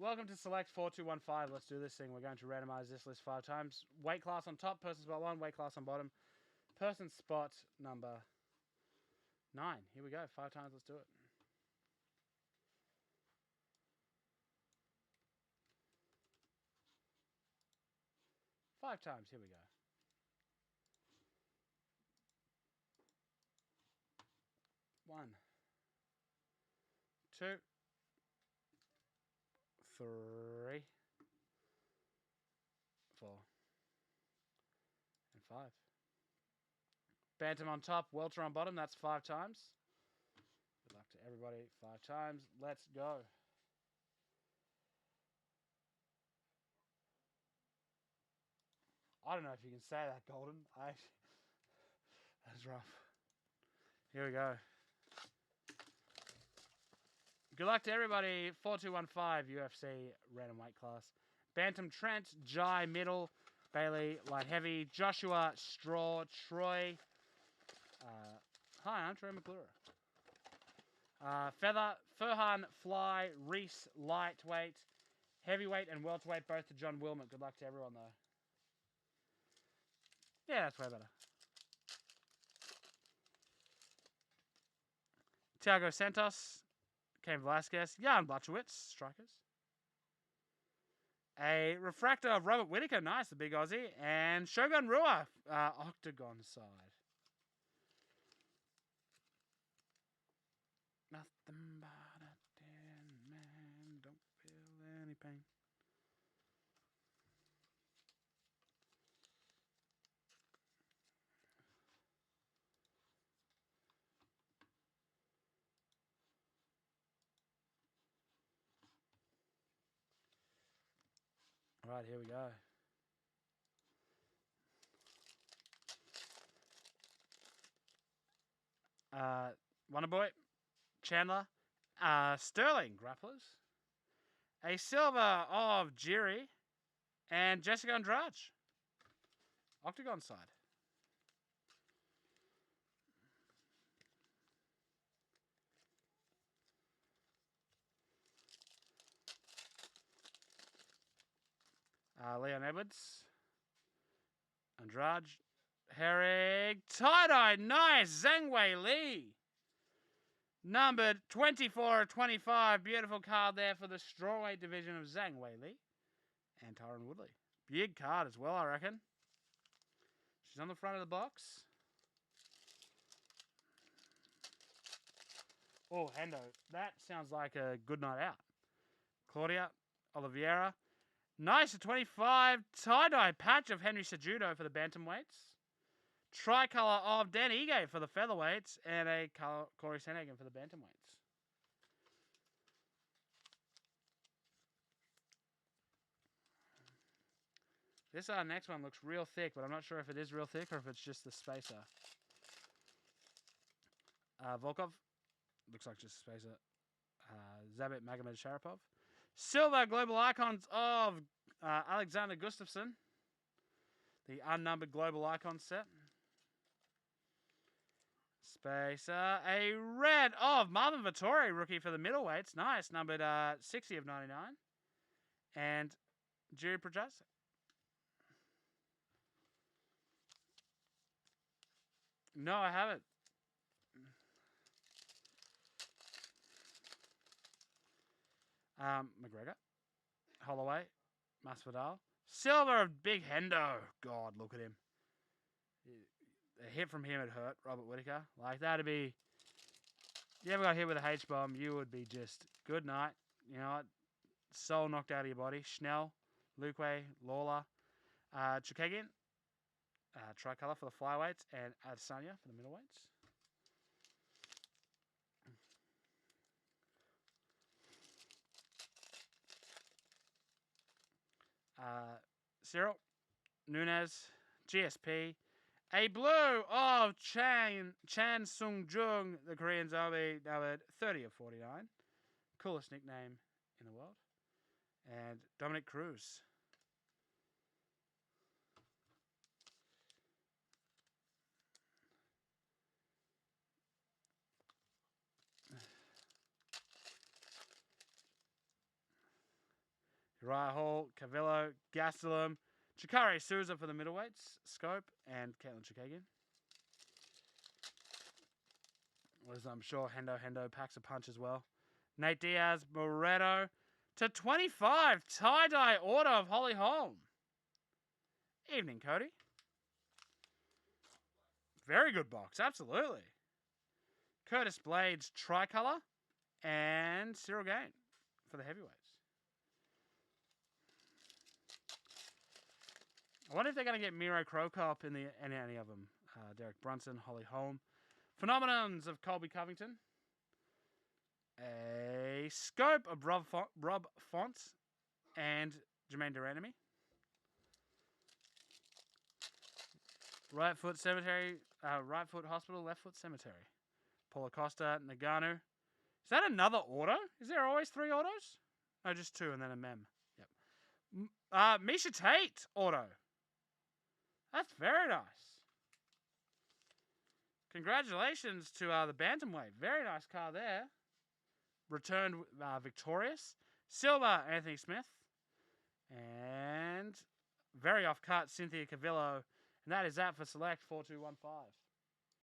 Welcome to Select 4215. Let's do this thing. We're going to randomize this list 5 times. Weight class on top, person spot 1, weight class on bottom. Person spot number 9. Here we go. 5 times. Let's do it. Five times. Here we go. One, 2, 3, 4, and 5. Bantam on top, welter on bottom. That's 5 times. Good luck to everybody. 5 times. Let's go. I don't know if you can say that, Golden. That's rough. Here we go. Good luck to everybody. 4215 UFC random weight class. Bantam Trent, Jai middle, Bailey light heavy, Joshua straw, Troy. Hi, I'm Troy McClure. Feather, Furhan fly, Reese lightweight, heavyweight and welterweight both to John Wilmot. Good luck to everyone though. Yeah, that's way better. Thiago Santos, Cain Velasquez, Jan Blachowicz, strikers. A refractor of Robert Whittaker, nice, the big Aussie. And Shogun Rua, octagon side. Nothing but a dead man, don't feel any pain. All right, here we go. Wonderboy, Chandler, Sterling, grapplers. A silver of Jiri and Jessica Andrade, octagon side. Leon Edwards, Andrade, Herrig, tie-dye, nice, Zhang Wei Li. Numbered 24/25, beautiful card there for the strawweight division of Zhang Wei Li and Tyron Woodley. Big card as well, I reckon. She's on the front of the box. Oh, Hendo, that sounds like a good night out. Claudia Oliveira. Nice, a 25 tie-dye patch of Henry Cejudo for the bantamweights. Tricolour of Dan Ige for the featherweights. And a Corey Sandhagen for the bantamweights. This next one looks real thick, but I'm not sure if it is real thick or if it's just the spacer. Volkov. Looks like just a spacer. Zabit Magomed Sharapov. Silver global icons of Alexander Gustafsson. The unnumbered global icon set. Spacer. A red of Marvin Vettori, rookie for the middleweights. Nice. Numbered 60 of 99. And Jiri Prochazka. No, I haven't. McGregor. Holloway. Masvidal. Silver of Big Hendo. God, look at him. A hit from him, it hurt. Robert Whittaker. Like, that'd be... You ever got hit with a H-bomb, you would be just... Good night. You know what? Soul knocked out of your body. Schnell. Luque. Lawler. Chukagian. Tricolour for the flyweights. And Adesanya for the middleweights. Cyril. Nunez. GSP. A blue of Chan Sung Jung, the Korean zombie, numbered 30 of 49. Coolest nickname in the world. And Dominic Cruz. Uriah Hall, Cavillo, Gastelum, Chikari Souza for the middleweights, Scope, and Caitlin Chukagian. Was I'm sure Hendo packs a punch as well. Nate Diaz, Moretto to 25. Tie-dye order of Holly Holm. Evening, Cody. Very good box, absolutely. Curtis Blades, Tricolor, and Cyril Gain for the heavyweights. I wonder if they're going to get Miro Krokop in any of them. Derek Brunson, Holly Holm. Phenomenons of Colby Covington. A scope of Rob Fonts and Jermaine Duranemy. Right foot cemetery, right foot hospital, left foot cemetery. Paulo Costa, Nagano. Is that another auto? Is there always 3 autos? No, just 2 and then a mem. Yep. Misha Tate auto. That's very nice. Congratulations to the Bantamweight. Very nice car there. Returned victorious. Silver, Anthony Smith. And very off-cut, Cynthia Cavillo. And that is that for Select 4215.